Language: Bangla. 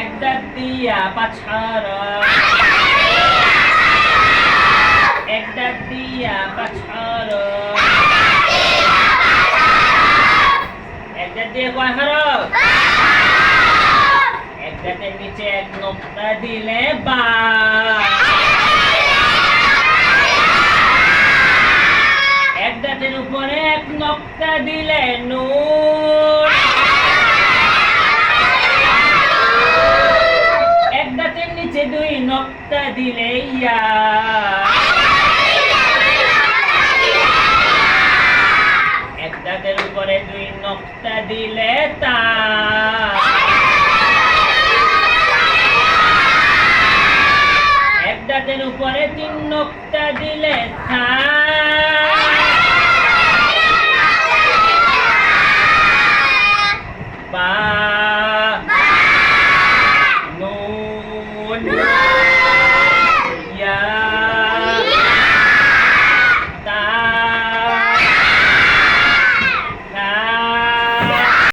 এক দাঁত দিয়া পাছাড়া, এক দাঁত দিয়া পাছাড়া, এক দাঁত দিয়ে কয় হারফ? এক দাঁতের নিচে এক নোক্তা দিলে বা, এক দাঁতের উপরে এক নোক্তা দিলে নুন, এক দাঁতের নিচে দুই নোক্তা দিলে ইয়া, এক দাঁতের উপরে দুই নোক্তা দিলে তা, এক দাঁতের উপরে তিন নোক্তা দিলে থা।